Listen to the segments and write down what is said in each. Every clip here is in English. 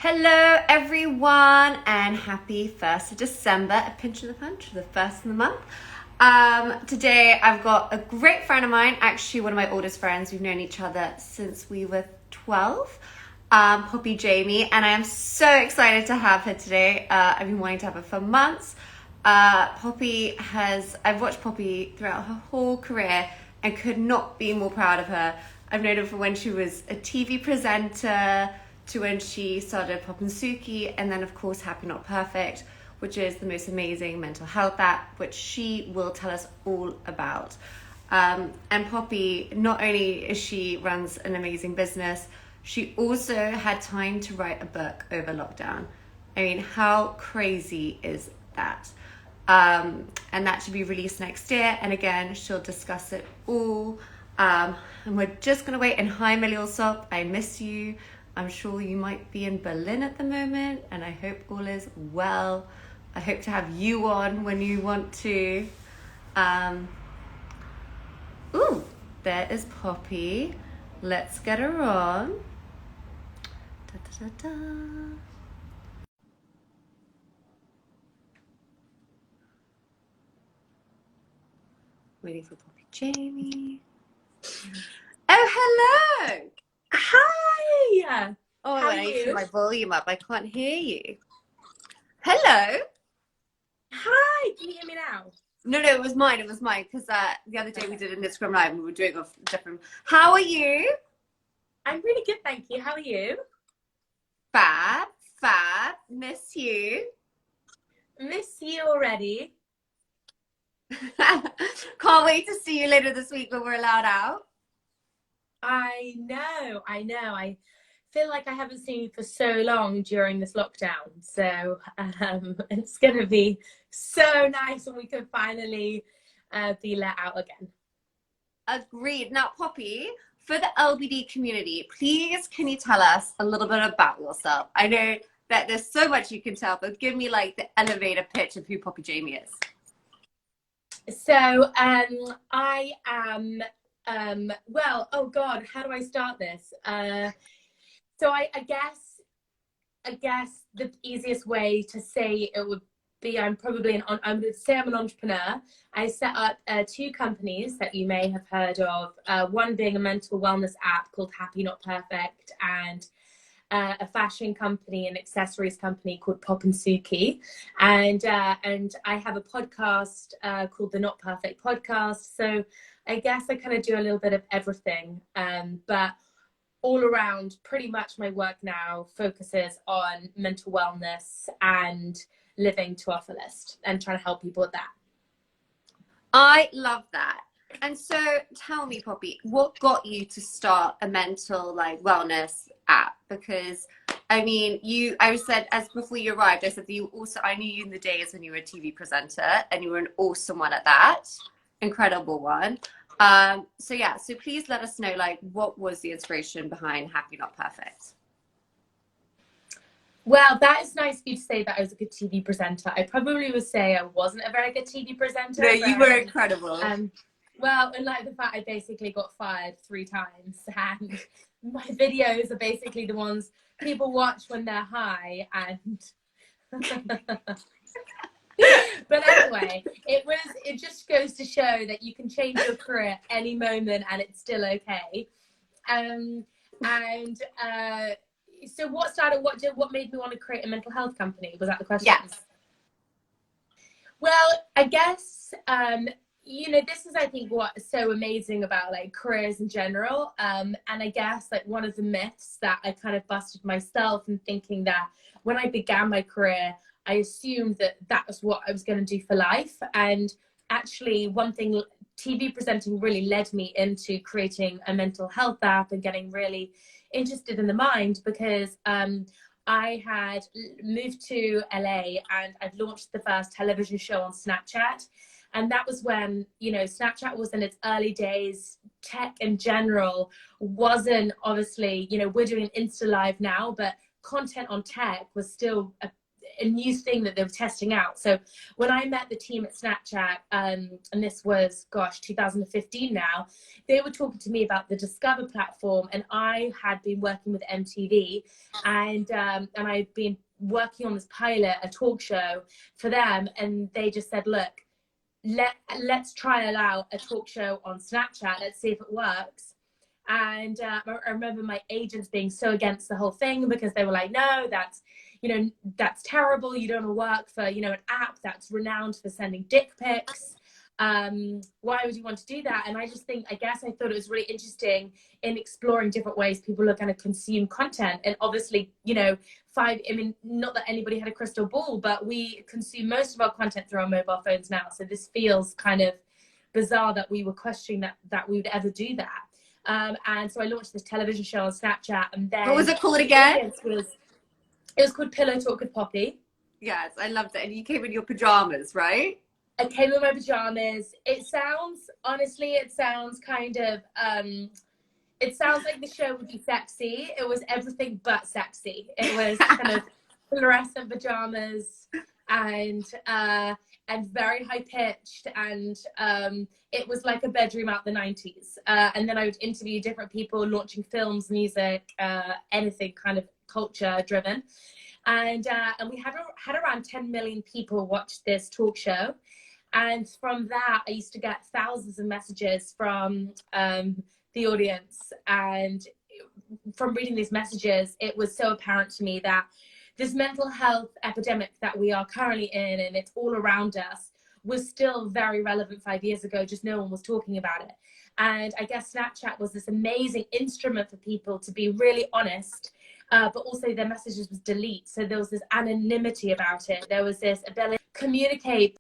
Hello everyone and happy 1st of December, a pinch of the punch, the first of the month. Today I've got a great friend of mine, actually one of my oldest friends. We've known each other since we were 12, Poppy Jamie, and I am so excited to have her today. I've been wanting to have her for months. I've watched Poppy throughout her whole career and could not be more proud of her. I've known her from when she was a TV presenter to when she started Pop and Suki, and then of course Happy Not Perfect, which is the most amazing mental health app, which she will tell us all about. And Poppy, not only is she runs an amazing business, she also had time to write a book over lockdown. I mean, how crazy is that? And that should be released next year. And again, she'll discuss it all. And we're just gonna wait. And hi, Millie Alsop, I miss you. I'm sure you might be in Berlin at the moment, and I hope all is well. I hope to have you on when you want to. Ooh, there is Poppy. Let's get her on. Da, da, da, da. Waiting for Poppy Jamie. Oh, hello! Hi! Oh, How I are need to you? put my volume up. I can't hear you. Hello? Hi! Can you hear me now? No, it was mine. It was mine because the other day we did an Instagram live and we were doing a different. How are you? I'm really good, thank you. How are you? Fab. Miss you. Miss you already. Can't wait to see you later this week when we're allowed out. I know. I feel like I haven't seen you for so long during this lockdown. So it's going to be so nice when we can finally be let out again. Agreed. Now, Poppy, for the LBD community, please can you tell us a little bit about yourself? I know that there's so much you can tell, but give me like the elevator pitch of who Poppy Jamie is. So I am, well, oh God, how do I start this? So I guess the easiest way to say it would be I'm going to say I'm an entrepreneur. I set up two companies that you may have heard of. One being a mental wellness app called Happy Not Perfect, and a fashion company and accessories company called Pop and Suki, and I have a podcast called the Not Perfect Podcast. So I guess I kind of do a little bit of everything, but all around, pretty much my work now focuses on mental wellness and living to our fullest and trying to help people with that. I love that. And so tell me, Poppy, what got you to start a mental wellness app? Because I mean, I said, as before you arrived, I said that I knew you in the days when you were a TV presenter, and you were an awesome one at that, incredible one. So please let us know, what was the inspiration behind Happy Not Perfect? Well, that is nice of you to say that I was a good TV presenter. I probably would say I wasn't a very good TV presenter. No, you were incredible. Well, in light of the fact I basically got fired 3 times, and my videos are basically the ones people watch when they're high, and but anyway, it just goes to show that you can change your career at any moment and it's still okay. So what made me want to create a mental health company? Was that the question? Yes. Well, I guess this is, I think, what's so amazing about careers in general. And I guess one of the myths that I kind of busted myself in thinking that when I began my career, I assumed that was what I was going to do for life. And actually, one thing TV presenting really led me into creating a mental health app and getting really interested in the mind, because I had moved to LA and I'd launched the first television show on Snapchat. And that was when, Snapchat was in its early days. Tech in general wasn't, obviously, we're doing Insta Live now, but content on tech was still a new thing that they were testing out. So when I met the team at Snapchat, and this was, gosh, 2015 now, they were talking to me about the Discover platform, and I had been working with MTV, and I'd been working on this pilot, a talk show for them, and they just said, look, let's trial out a talk show on Snapchat. Let's see if it works. And I remember my agents being so against the whole thing because they were like, no, that's terrible. You don't want to work for, an app that's renowned for sending dick pics. Why would you want to do that? And I thought it was really interesting in exploring different ways people are going to consume content. And obviously, not that anybody had a crystal ball, but we consume most of our content through our mobile phones now. So this feels kind of bizarre that we were questioning that we would ever do that. And so I launched this television show on Snapchat, and then what was it called again? It was called Pillow Talk with Poppy. Yes, I loved it. And you came in your pajamas, right? I came in my pajamas. It sounds kind of, it sounds like the show would be sexy. It was everything but sexy. It was kind of fluorescent pajamas and very high pitched, and it was like a bedroom out the 90s. And then I would interview different people launching films, music, anything kind of culture driven. And we had around 10 million people watch this talk show. And from that, I used to get thousands of messages from the audience. And from reading these messages, it was so apparent to me that this mental health epidemic that we are currently in, and it's all around us, was still very relevant 5 years ago, just no one was talking about it. And I guess Snapchat was this amazing instrument for people to be really honest, but also their messages was delete. So there was this anonymity about it. There was this ability to communicate,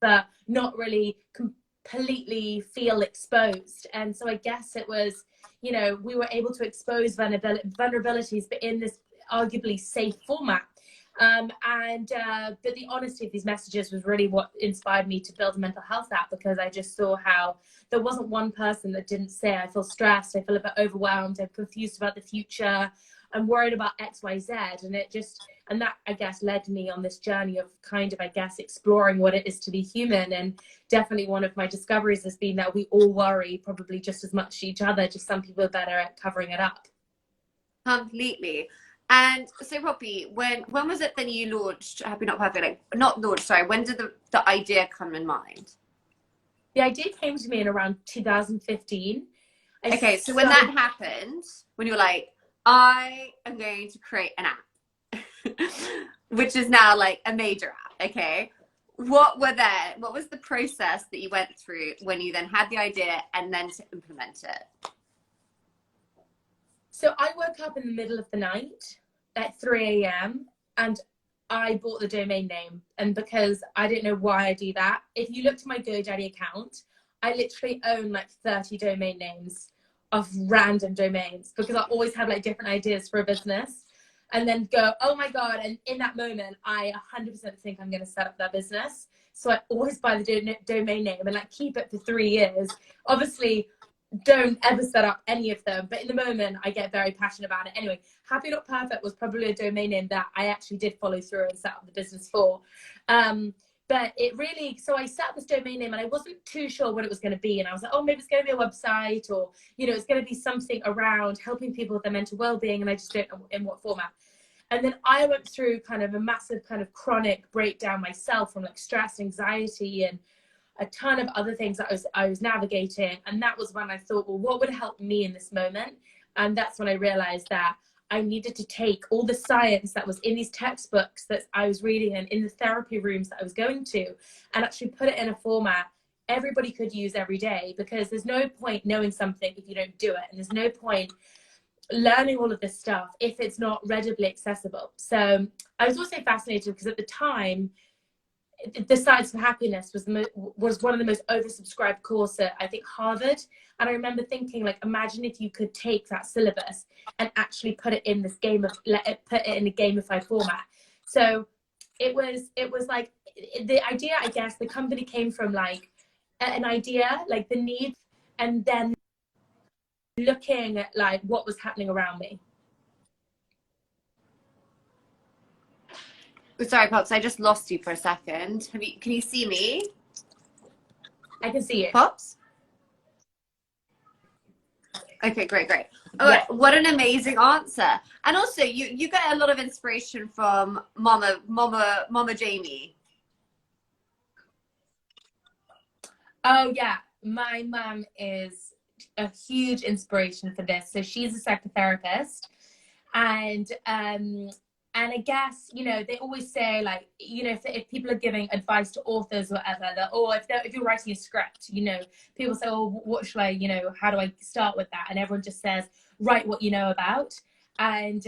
but not really completely feel exposed. And so I guess it was, we were able to expose vulnerabilities, but in this arguably safe format. But the honesty of these messages was really what inspired me to build a mental health app, because I just saw how there wasn't one person that didn't say, I feel stressed, I feel a bit overwhelmed, I'm confused about the future, I'm worried about X, Y, Z. And that, I guess, led me on this journey of kind of, I guess, exploring what it is to be human. And definitely one of my discoveries has been that we all worry probably just as much each other, just some people are better at covering it up. Completely. And so, Poppy, when was it that you launched Happy Not Perfect? When did the idea come in mind? The idea came to me in around 2015. Okay, so when that happened, when you were like, I am going to create an app, which is now like a major app, okay? What was the process that you went through when you then had the idea and then to implement it? So I woke up in the middle of the night at 3 a.m. and I bought the domain name. And because I didn't know why I do that, if you look to my GoDaddy account, I literally own like 30 domain names of random domains, because I always have like different ideas for a business and then go, oh my God. And in that moment, I 100% think I'm going to set up that business. So I always buy the domain name and like keep it for 3 years. Obviously, don't ever set up any of them, but in the moment I get very passionate about it. Anyway, Happy Not Perfect was probably a domain name that I actually did follow through and set up the business for. But it really, so I set up this domain name and I wasn't too sure what it was going to be. And I was like, oh, maybe it's going to be a website, or, it's going to be something around helping people with their mental well-being. And I just don't know in what format. And then I went through kind of a massive kind of chronic breakdown myself from like stress, anxiety, and a ton of other things that I was navigating. And that was when I thought, well, what would help me in this moment? And that's when I realized that I needed to take all the science that was in these textbooks that I was reading and in the therapy rooms that I was going to, and actually put it in a format everybody could use every day, because there's no point knowing something if you don't do it. And there's no point learning all of this stuff if it's not readily accessible. So I was also fascinated because at the time, the Science of Happiness was one of the most oversubscribed courses at, I think, Harvard. And I remember thinking, like, imagine if you could take that syllabus and actually put it in this put it in a gamified format. So it was like the idea, I guess, the company came from like an idea, like the need, and then looking at like what was happening around me. Sorry, Pops, I just lost you for a second. Can you see me? I can see it. Pops? Okay, great, great. Oh, Yeah. what an amazing answer. And also you get a lot of inspiration from Mama Jamie. Oh yeah, my mum is a huge inspiration for this. So she's a psychotherapist, and I guess, you know, they always say, like, you know, if people are giving advice to authors or whatever, that, or if you're writing a script, you know, people say, oh, what should I, you know, how do I start with that? And everyone just says, write what you know about. And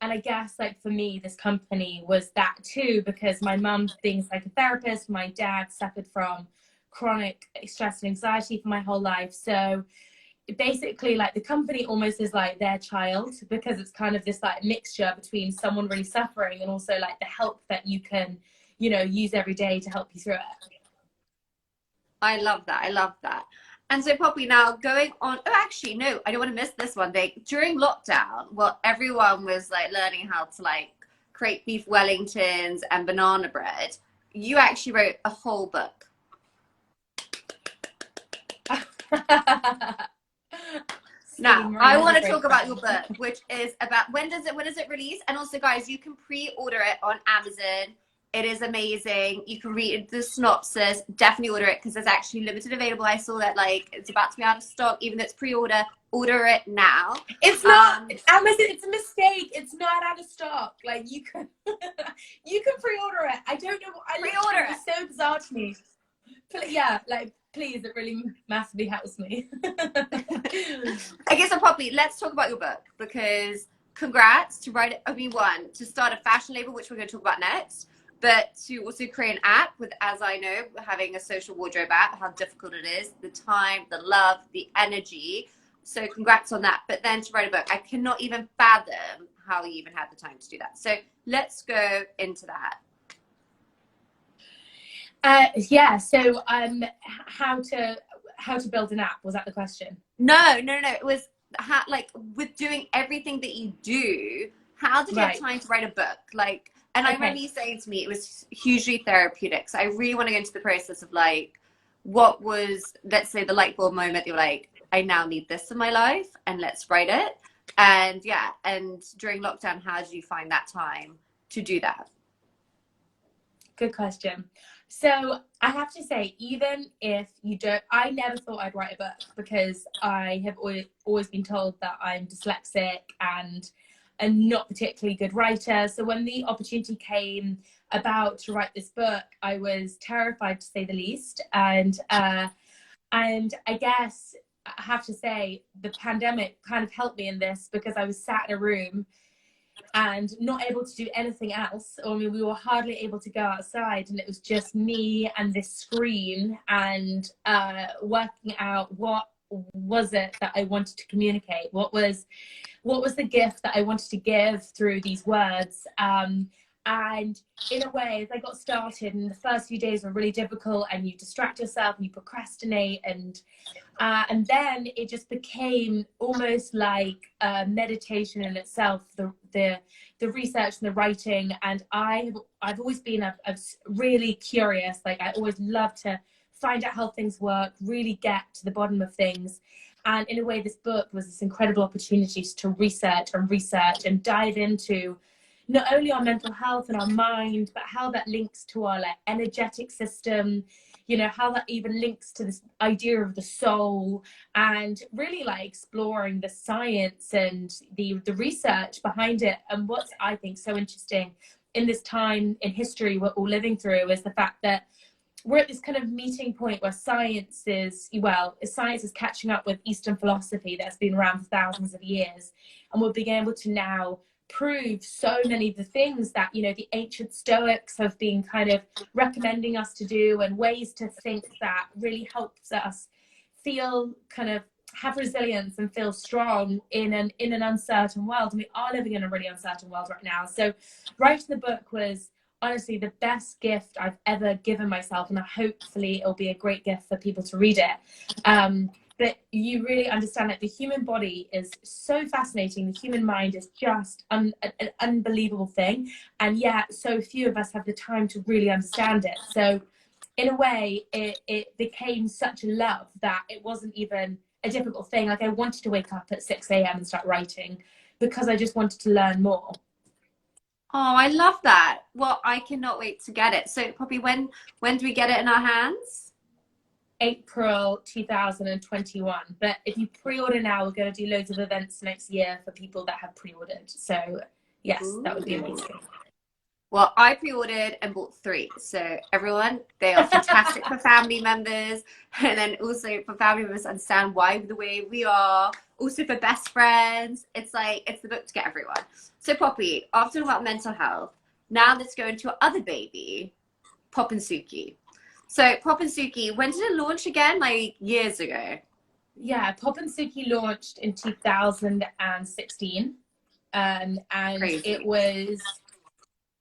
I guess, like, for me, this company was that too, because my mum being a psychotherapist, my dad suffered from chronic stress and anxiety for my whole life. So basically, like, the company almost is like their child, because it's kind of this like mixture between someone really suffering and also like the help that you can, you know, use every day to help you through it. I love that. I love that. And so, Poppy, now going on. Oh, actually, no, I don't want to miss this one. During lockdown, well, everyone was like learning how to like create beef Wellingtons and banana bread. You actually wrote a whole book. Now, I Marina's want a to talk great about your friend. book, which is about when does it release? And also, guys, you can pre-order it on Amazon. It is amazing. You can read the synopsis. Definitely order it because there's actually limited available. I saw that like it's about to be out of stock, even though it's pre-order. Order it now. It's not Amazon. It's a mistake. It's not out of stock. Like, you can you can pre-order it. I don't know. Pre-order it. It's so bizarre to me. Yeah, like, please, it really massively helps me. I guess, Poppy, let's talk about your book because congrats to write it. I mean, one, to start a fashion label, which we're going to talk about next, but to also create an app with, as I know, having a social wardrobe app, how difficult it is, the time, the love, the energy. So congrats on that. But then to write a book, I cannot even fathom how you even had the time to do that. So let's go into that. Yeah. So, how to build an app, was that the question? No. It was how, like, with doing everything that you do, how did you have time to write a book? Like, and I remember you saying to me it was hugely therapeutic. So I really want to go into the process of like, what was, let's say, the light bulb moment you're like, I now need this in my life, and let's write it. And yeah, and during lockdown, how did you find that time to do that? Good question. So I have to say, even if you don't, I never thought I'd write a book because I have always been told that I'm dyslexic and a not particularly good writer. So when the opportunity came about to write this book, I was terrified, to say the least. And I guess I have to say the pandemic kind of helped me in this, because I was sat in a room and not able to do anything else. I mean, we were hardly able to go outside, and it was just me and this screen, and working out what was it that I wanted to communicate, what was the gift that I wanted to give through these words. And in a way, as I got started, and the first few days were really difficult, and you distract yourself and you procrastinate, and then it just became almost like meditation in itself, the research and the writing. And I've always been a really curious, like, I always love to find out how things work, really get to the bottom of things. And in a way, this book was this incredible opportunity to research and dive into not only our mental health and our mind, but how that links to our like energetic system, you know, how that even links to this idea of the soul, and really like exploring the science and the research behind it. And what's, I think, so interesting in this time in history we're all living through is the fact that we're at this kind of meeting point where science is catching up with Eastern philosophy that's been around for thousands of years, and we're being able to now prove so many of the things that, you know, the ancient Stoics have been kind of recommending us to do, and ways to think that really helps us feel kind of have resilience and feel strong in an uncertain world. And we are living in a really uncertain world right now. So writing the book was honestly the best gift I've ever given myself, and hopefully it'll be a great gift for people to read it. but you really understand that the human body is so fascinating. The human mind is just an unbelievable thing. And yet so few of us have the time to really understand it. So in a way, it became such a love that it wasn't even a difficult thing. Like I wanted to wake up at 6 a.m. and start writing because I just wanted to learn more. Oh, I love that. Well, I cannot wait to get it. So Poppy, when do we get it in our hands? April 2021. But if you pre-order now, we're going to do loads of events next year for people that have pre-ordered. So yes, that would be amazing. Well, I pre-ordered and bought 3. So everyone, they are fantastic for family members. And then also for family members to understand why the way we are. Also for best friends. It's like, it's the book to get everyone. So Poppy, after talking about mental health, now let's go into our other baby, Pop and Suki. So Pop and Suki, when did it launch again? Like years ago? Yeah, Pop and Suki launched in 2016. And Crazy. it was...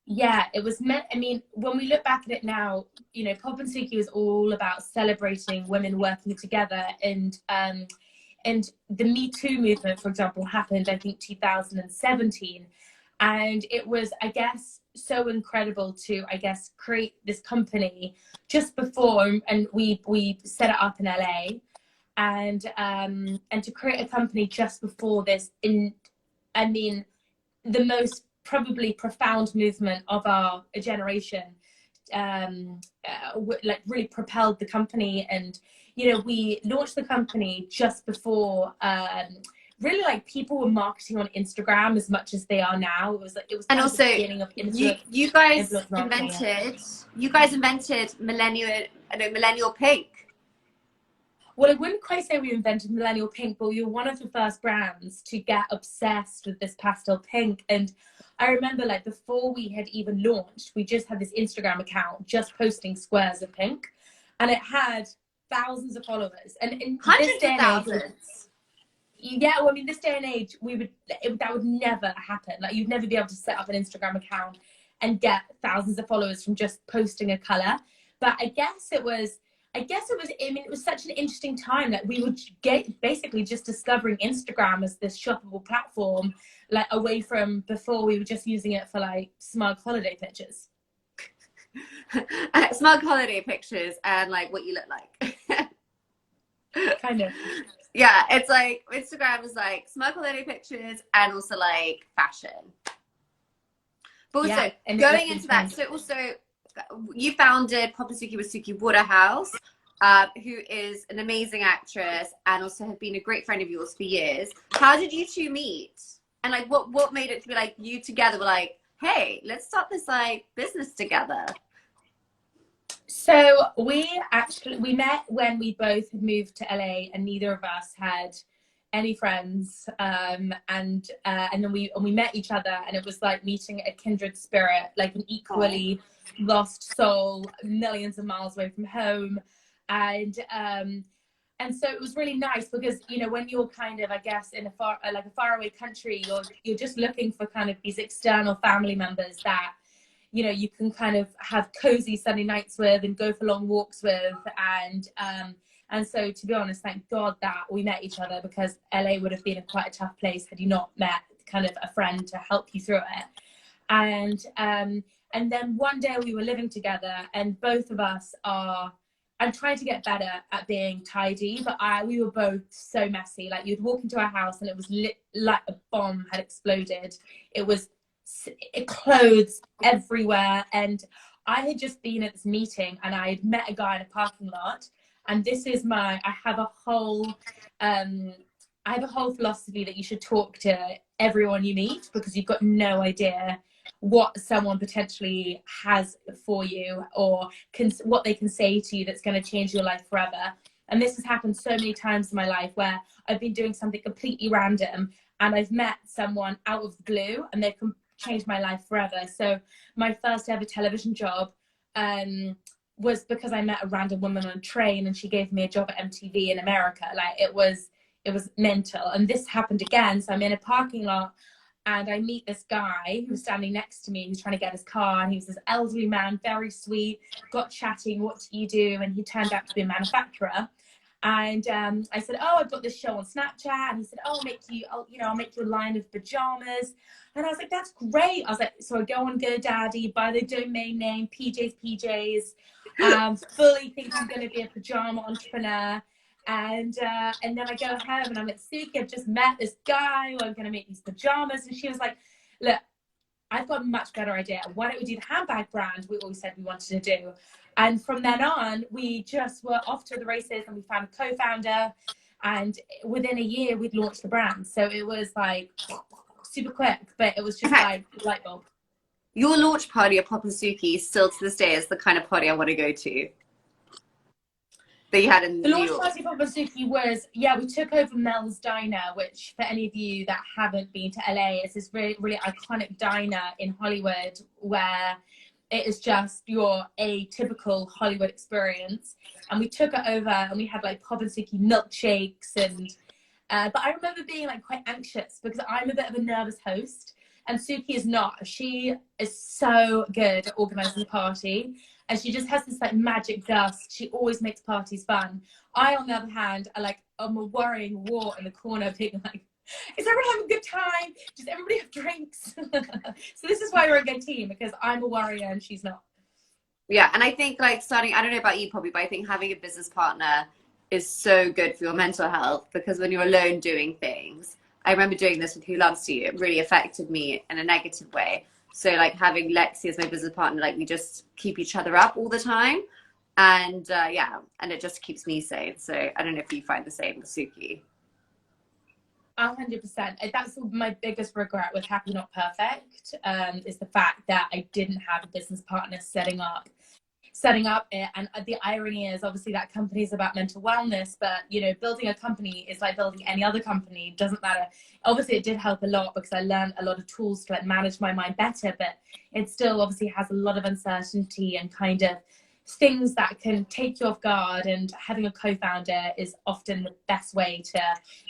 Yeah, it was meant, I mean, when we look back at it now, you know, Pop and Suki was all about celebrating women working together, and the Me Too movement, for example, happened, I think, 2017. And it was, I guess, so incredible to, I guess, create this company just before, and we set it up in LA, and to create a company just before this, I mean, the most probably profound movement of our generation, like really propelled the company. And you know, we launched the company just before really like people were marketing on Instagram as much as they are now. It was and kind also of the beginning of you guys invented millennial pink. Well, I wouldn't quite say we invented millennial pink, but we were one of the first brands to get obsessed with this pastel pink. And I remember, like, before we had even launched, we just had this Instagram account just posting squares of pink, and it had thousands of followers. And in Hundreds this day of and thousands. age, yeah, well, I mean, this day and age, that would never happen. Like, you'd never be able to set up an Instagram account and get thousands of followers from just posting a color. But I mean, it was such an interesting time that we would get basically just discovering Instagram as this shoppable platform, like away from before we were just using it for like smug holiday pictures. Smug holiday pictures and like what you look like. Kind of. Yeah, it's like Instagram is like smug holiday pictures and also like fashion. But also Yeah, and going into that, so also you founded Pop and Suki with Suki Waterhouse, who is an amazing actress and also have been a great friend of yours for years. How did you two meet? And like what made it to be like you together were like, hey, let's start this like business together? So we met when we both had moved to LA, and neither of us had any friends, and then we met each other, and it was like meeting a kindred spirit, like an equally lost soul, millions of miles away from home. And so it was really nice because, you know, when you're kind of, I guess, in a faraway country, you're just looking for kind of these external family members that, you know, you can kind of have cozy Sunday nights with and go for long walks with. And so, to be honest, thank God that we met each other, because LA would have been quite a tough place had you not met kind of a friend to help you through it. And then one day we were living together, and both of us I'm trying to get better at being tidy, but we were both so messy. Like, you'd walk into our house and it was lit like a bomb had exploded. It was clothes everywhere. And I had just been at this meeting, and I had met a guy in a parking lot. And this is I have a whole philosophy that you should talk to everyone you meet, because you've got no idea what someone potentially has for you, or what they can say to you that's going to change your life forever. And this has happened so many times in my life where I've been doing something completely random and I've met someone out of the blue and they've changed my life forever. So my first ever television job was because I met a random woman on a train, and she gave me a job at MTV in America. Like, it was mental. And this happened again. So I'm in a parking lot, and I meet this guy who's standing next to me, who's trying to get his car, and he was this elderly man, very sweet, got chatting, what do you do? And he turned out to be a manufacturer. And I said, oh, I've got this show on Snapchat. And he said, oh, I'll make you a line of pajamas. And I was like, that's great. I was like, so I go on GoDaddy, buy the domain name, PJs, fully think I'm going to be a pajama entrepreneur. And then I go home and I'm like, Suki, I've just met this guy who I'm going to make these pajamas. And she was like, look, I've got a much better idea. Why don't we do the handbag brand we always said we wanted to do? And from then on, we just were off to the races, and we found a co-founder. And within a year, we'd launched the brand. So it was like super quick, but it was just like light bulb. Your launch party at Pop and Suki still to this day is the kind of party I want to go to. That you had in the New launch York. party for Suki was, we took over Mel's Diner, which for any of you that haven't been to LA, it's this really, really iconic diner in Hollywood where it is just your atypical Hollywood experience. And we took it over and we had like Pop and Suki milkshakes and but I remember being like quite anxious because I'm a bit of a nervous host and Suki is not. She is so good at organizing the party. And she just has this like magic dust. She always makes parties fun. I, on the other hand, I'm a worrying war in the corner, being like, is everyone having a good time? Does everybody have drinks? So this is why we're a good team, because I'm a worrier and she's not. Yeah, and I think like starting, I don't know about you, Poppy, but I think having a business partner is so good for your mental health, because when you're alone doing things, I remember doing this with Who Loves You, it really affected me in a negative way. So like having Lexi as my business partner, like we just keep each other up all the time. And and it just keeps me sane. So I don't know if you find the same with Suki. 100%. That's my biggest regret with Happy Not Perfect, is the fact that I didn't have a business partner setting up it. And the irony is, obviously that company is about mental wellness, but building a company is like building any other company. It doesn't matter. Obviously it did help a lot because I learned a lot of tools to like manage my mind better, but it still obviously has a lot of uncertainty and kind of things that can take you off guard. And having a co-founder is often the best way to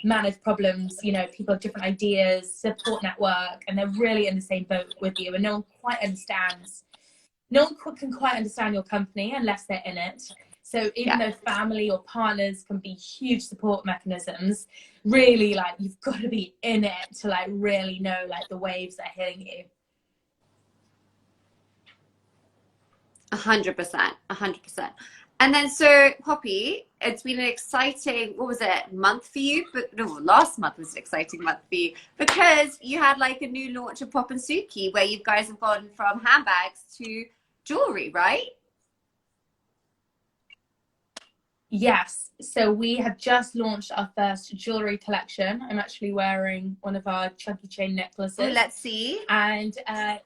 manage problems. People have different ideas, support network, and they're really in the same boat with you, and no one can quite understand your company unless they're in it. So even though family or partners can be huge support mechanisms, really like you've got to be in it to like really know like the waves that are hitting you. 100%. And then so Poppy, it's been an exciting, month for you? But no, last month was an exciting month for you because you had like a new launch of Pop and Suki where you guys have gone from handbags to jewelry, right? Yes. So we have just launched our first jewelry collection. I'm actually wearing one of our chunky chain necklaces. Oh, let's see. And can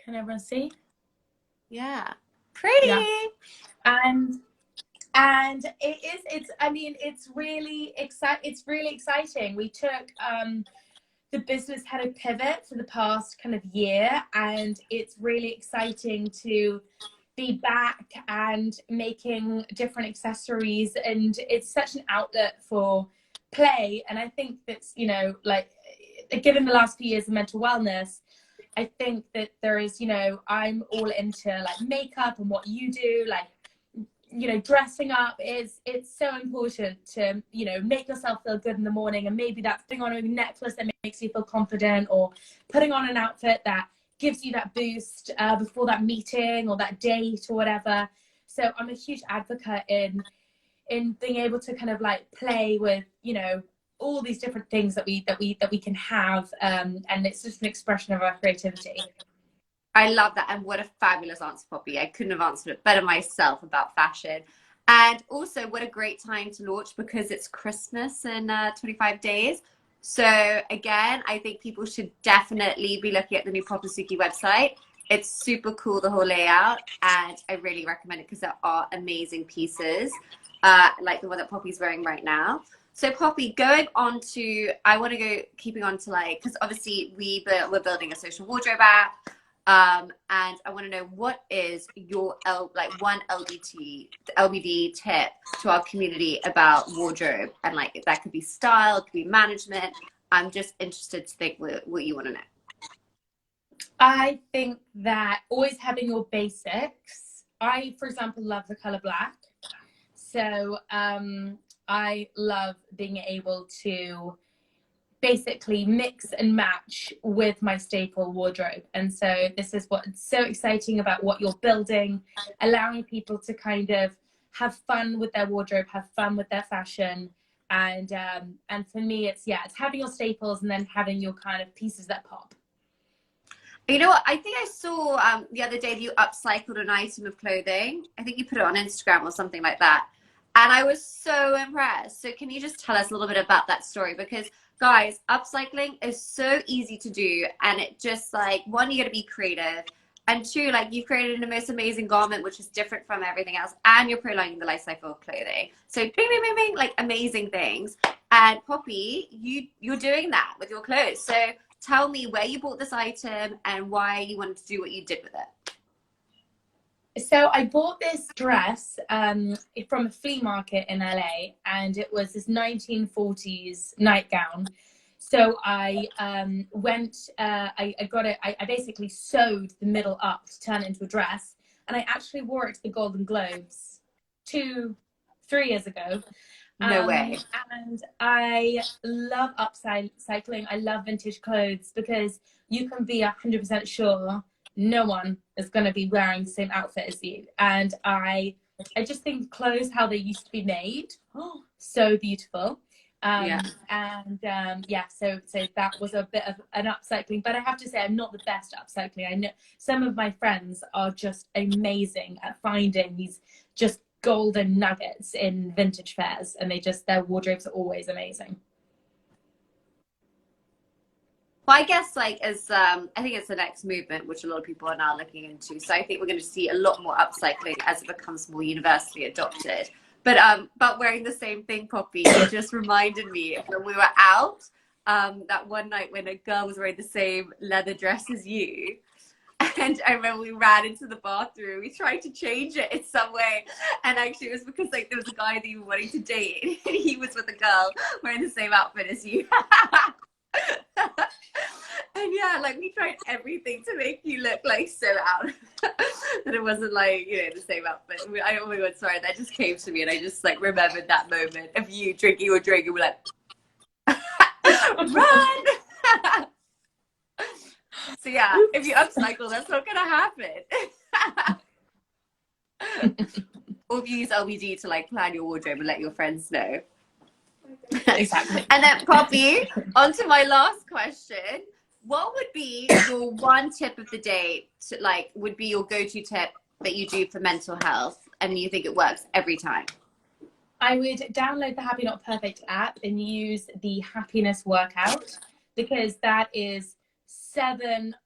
everyone see? Yeah. Pretty. Yeah. And it's really exciting. We took the business had a pivot for the past kind of year, and it's really exciting to be back and making different accessories, and it's such an outlet for play. And I think that's given the last few years of mental wellness, I think that there is I'm all into like makeup and what you do, like dressing up it's so important to make yourself feel good in the morning. And maybe that's putting on a necklace that makes you feel confident, or putting on an outfit that gives you that boost before that meeting or that date or whatever. So I'm a huge advocate in being able to kind of like play with all these different things that we can have, and it's just an expression of our creativity. I love that, and what a fabulous answer, Poppy. I couldn't have answered it better myself about fashion. And also what a great time to launch, because it's Christmas in 25 days. So again, I think people should definitely be looking at the new Pop and Suki website. It's super cool, the whole layout, and I really recommend it because there are amazing pieces like the one that Poppy's wearing right now. So Poppy, keeping on to like, because obviously we're building a social wardrobe app. And I want to know, what is your one LBD tip to our community about wardrobe, and like that could be style, it could be management. I'm just interested to think what you want to know. I think that always having your basics. I, for example, love the color black. So I love being able to basically mix and match with my staple wardrobe. And so this is what's so exciting about what you're building, allowing people to kind of have fun with their wardrobe, have fun with their fashion. And for me, it's having your staples and then having your kind of pieces that pop. You know what? I think I saw the other day that you upcycled an item of clothing. I think you put it on Instagram or something like that. And I was so impressed. So can you just tell us a little bit about that story? Because guys, upcycling is so easy to do. And it just like, one, you got to be creative. And two, like you've created the most amazing garment, which is different from everything else. And you're prolonging the life cycle of clothing. So bing, bing, bing, bing, like amazing things. And Poppy, you're doing that with your clothes. So tell me where you bought this item and why you wanted to do what you did with it. So I bought this dress from a flea market in LA, and it was this 1940s nightgown. So I got it. I basically sewed the middle up to turn it into a dress, and I actually wore it to the Golden Globes 3 years ago. No way. And I love upcycling. I love vintage clothes because you can be 100% sure no one is going to be wearing the same outfit as you. And I just think clothes, how they used to be made, so beautiful. So that was a bit of an upcycling, but I have to say I'm not the best at upcycling. I know some of my friends are just amazing at finding these just golden nuggets in vintage fairs, and their wardrobes are always amazing. Well, I guess like as I think it's the next movement, which a lot of people are now looking into. So I think we're going to see a lot more upcycling as it becomes more universally adopted. But wearing the same thing, Poppy, it just reminded me of when we were out that one night when a girl was wearing the same leather dress as you. And I remember we ran into the bathroom. We tried to change it in some way. And actually it was because like there was a guy that you were wanting to date. And he was with a girl wearing the same outfit as you. And yeah, like we tried everything to make you look like so out that it wasn't like, you know, the same outfit. Oh my God, sorry, that just came to me and I just like remembered that moment of you drinking your drink and we're like, run! So yeah, if you upcycle, that's not gonna happen. Or if you use LBD to like plan your wardrobe and let your friends know. Exactly. And then Poppy, on to my last question. What would be your one tip of the day would be your go-to tip that you do for mental health and you think it works every time? I would download the Happy Not Perfect app and use the happiness workout, because that is 7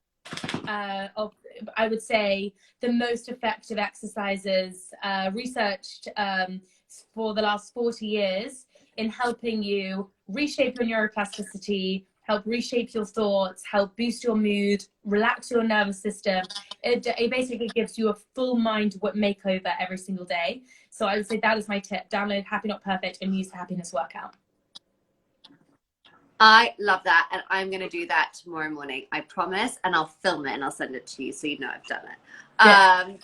of, I would say, the most effective exercises researched for the last 40 years in helping you reshape your neuroplasticity, help reshape your thoughts, help boost your mood, relax your nervous system. It basically gives you a full mind makeover every single day. So I would say that is my tip. Download Happy Not Perfect and use the happiness workout. I love that, and I'm going to do that tomorrow morning, I promise, and I'll film it and I'll send it to you so you know I've done it.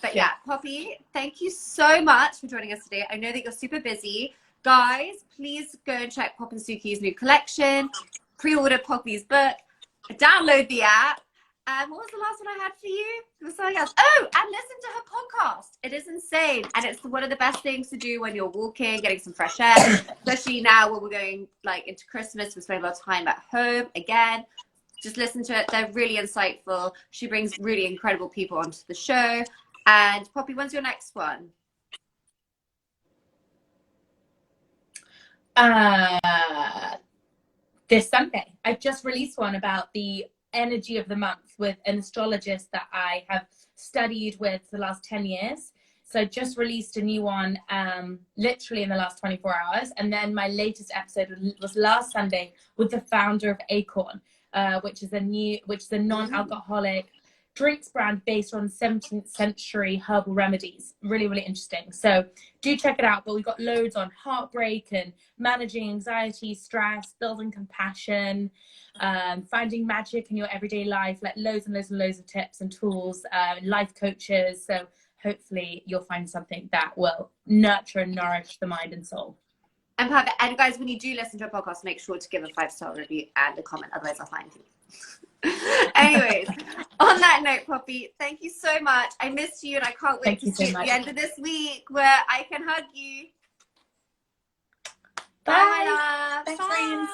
But yeah, Poppy, thank you so much for joining us today. I know that you're super busy. Guys, please go and check Pop and Suki's new collection, pre-order Poppy's book, download the app. What was the last one I had for you? There was something else. Oh, and listen to her podcast. It is insane. And it's one of the best things to do when you're walking, getting some fresh air, especially now when we're going like into Christmas. We spend a lot of time at home again. Just listen to it. They're really insightful. She brings really incredible people onto the show. And Poppy, when's your next one? This Sunday. I've just released one about the energy of the month with an astrologist that I have studied with for the last 10 years. So I just released a new one literally in the last 24 hours. And then my latest episode was last Sunday with the founder of Acorn, which is a non-alcoholic drinks brand based on 17th century herbal remedies. Really, really interesting. So do check it out. But we've got loads on heartbreak and managing anxiety, stress, building compassion, finding magic in your everyday life, like loads and loads and loads of tips and tools, life coaches. So hopefully you'll find something that will nurture and nourish the mind and soul. And perfect. And guys, when you do listen to a podcast, make sure to give a 5-star review and a comment. Otherwise, I'll find you. Anyways, on that note, Poppy, thank you so much. I missed you, and I can't wait to see at the end of this week where I can hug you. Bye. Bye, my love. Thanks, Bye. friends.